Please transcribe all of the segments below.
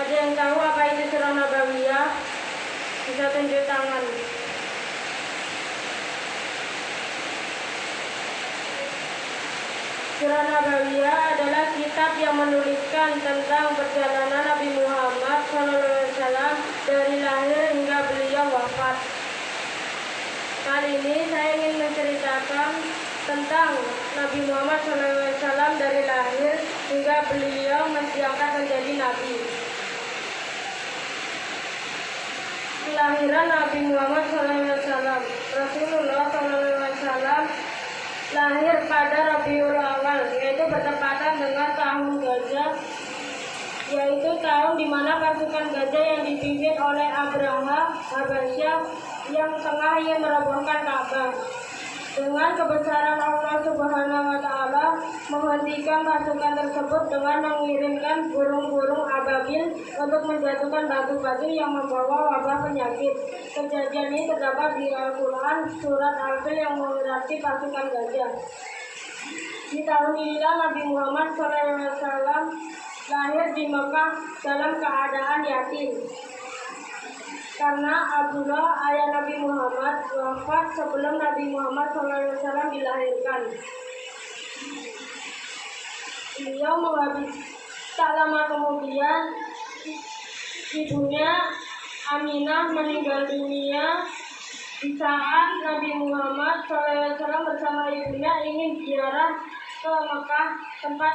Ada yang tahu apa itu surah Nabawiyah? Bisa tunjuk tangan. Surah Nabawiyah adalah kitab yang menuliskan tentang perjalanan Nabi Muhammad SAW dari lahir hingga beliau wafat. Kali ini saya ingin menceritakan tentang Nabi Muhammad SAW dari lahir hingga beliau diangkat menjadi Nabi. Kelahiran Nabi Muhammad SAW. Rasulullah SAW lahir pada Rabiul Awal, yaitu bertepatan dengan tahun gajah, yaitu tahun di mana pasukan gajah yang dipimpin oleh Abraha Habasyah yang tengah ingin merobohkan Ka'bah. Dengan kebesaran Allah Subhanahu wa Ta'ala menghentikan pasukan tersebut dengan mengirimkan burung-burung ababil untuk menjatuhkan batu-batu yang membawa wabah penyakit. Kejadian ini terdapat di Al-Quran surat Al-Fil yang mengerti pasukan gajah. Di tahun inilah Nabi Muhammad SAW lahir di Mekah dalam keadaan yatim. Karena Abdullah, ayah Nabi Muhammad, wafat sebelum Nabi Muhammad SAW dilahirkan. Beliau tak lama kemudian ibunya Aminah meninggal dunia di saat Nabi Muhammad SAW bersama ibunya ingin ziarah ke Mekah tempat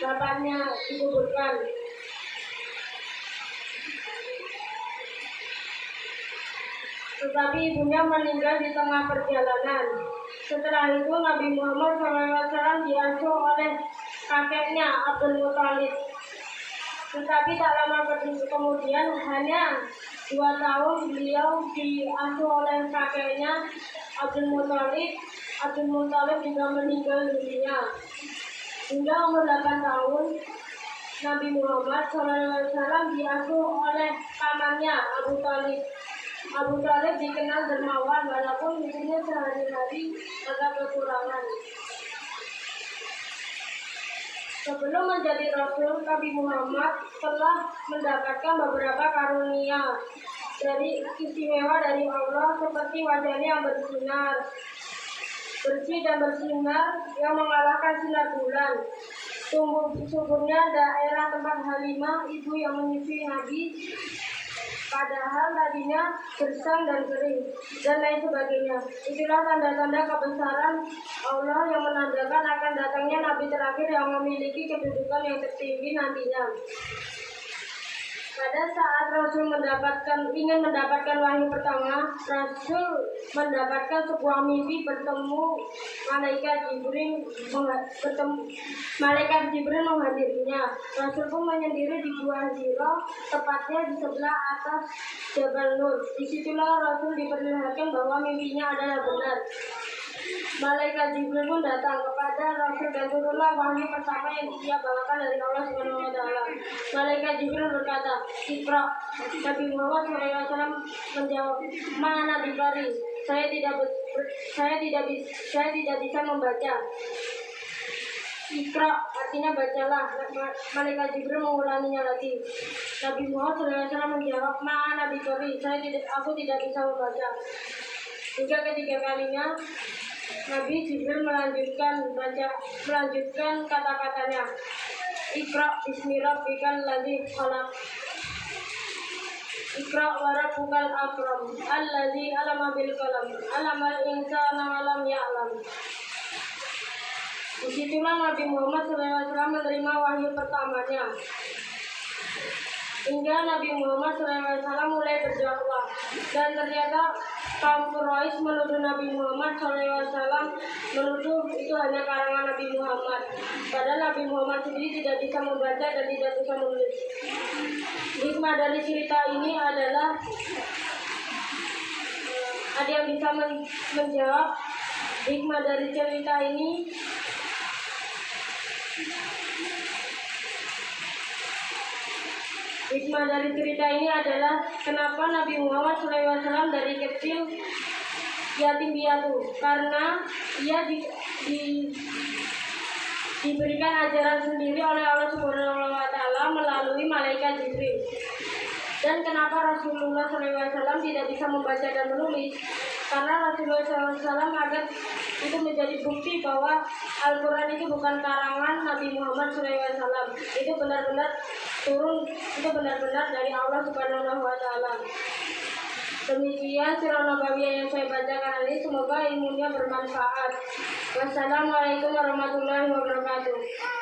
bapaknya dikuburkan. Tetapi ibunya meninggal di tengah perjalanan. Setelah itu Nabi Muhammad SAW diasuh oleh kakeknya Abdul Muthalib. Tetapi tak lama kemudian, hanya 2 tahun beliau diasuh oleh kakeknya Abdul Muthalib. Abdul Muthalib juga meninggal dunia. Hingga umur 8 tahun Nabi Muhammad SAW diasuh oleh pamannya Abu Thalib. Abu Thalib dikenal dermawan walaupun ibunya sehari-hari agak kekurangan. Sebelum menjadi Rasul, Nabi Muhammad telah mendapatkan beberapa karunia dari istimewa dari Allah, seperti wajahnya yang bersinar, bersih dan bersinar yang mengalahkan sinar bulan. Suburnya daerah tempat Halimah, ibu yang menyusui Nabi, padahal tadinya gersang dan kering, dan lain sebagainya. Itulah tanda-tanda kebesaran Allah yang menandakan akan datangnya Nabi terakhir yang memiliki kedudukan yang tertinggi nantinya. Pada saat Rasul ingin mendapatkan wahyu pertama, Rasul mendapatkan sebuah mimpi bertemu malaikat Jibril menghadirinya. Rasul pun menyendiri di Gua Hira, tepatnya di sebelah atas Jabal Nur. Disitulah Rasul diperlihatkan bahwa mimpinya adalah benar. Malaikat Jibril pun datang kepada Rasul dan turunlah wahyu pertama yang dia bawakan dari Allah Subhanahu wa Ta'ala. Malaikat Jibril berkata, "Iqra." Nabi Muhammad SAW menjawab, "Mana bikari? Saya tidak bisa membaca." Iqra artinya bacalah. Malaikat Jibril mengulanginya lagi. Nabi Muhammad SAW menjawab, "Mana bikari? Aku tidak bisa membaca." Hingga ketiga kalinya Nabi Jibril melanjutkan kata-katanya, "Iqra bismi rabbikal ladzi khalaq. Iqra wa rabbukal akram, alladzi 'allama bil qalam, 'allamal insana ma lam ya'lam." Disitulah Nabi Muhammad SAW menerima wahyu pertamanya. Hingga Nabi Muhammad SAW mulai berdakwah, dan ternyata kaum Quraisy menuduh Nabi Muhammad SAW itu hanya karangan Nabi Muhammad. Padahal Nabi Muhammad sendiri tidak bisa membaca dan tidak bisa menulis. Hikmah dari cerita ini adalah, ada yang bisa menjawab hikmah dari cerita ini? Hikmah dari cerita ini adalah kenapa Nabi Muhammad SAW dari kecil yatim piatu, karena ia diberikan ajaran sendiri oleh Allah Subhanahu wa Ta'ala melalui malaikat Jibril. Dan kenapa Rasulullah SAW tidak bisa membaca dan menulis? Karena Rasulullah SAW agar itu menjadi bukti bahwa Al-Quran itu bukan karangan Nabi Muhammad SAW. Itu benar-benar dari Allah Subhanahu wa Ta'ala. Demikian surah Nabawiyah yang saya bacakan ini, semoga ilmunya bermanfaat. Wassalamualaikum warahmatullahi wabarakatuh.